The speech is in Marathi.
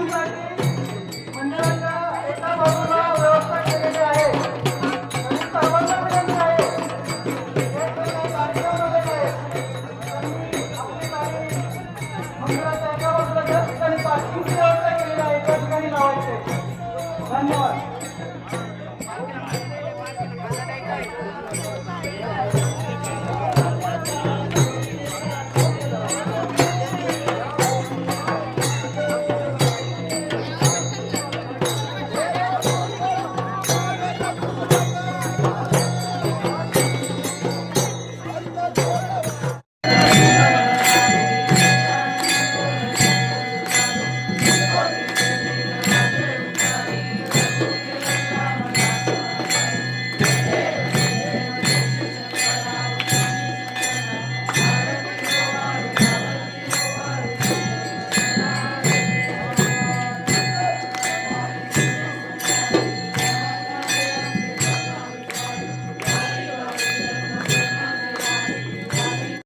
मंदिराच्या एका बाजूला व्यवस्था केलेली आहे आणि सर्वांना विनंती आहे मंदिराच्या एका बाजूला ज्या ठिकाणी पार्किंगची व्यवस्था केलेली आहे त्या ठिकाणी लावायचे. धन्यवाद.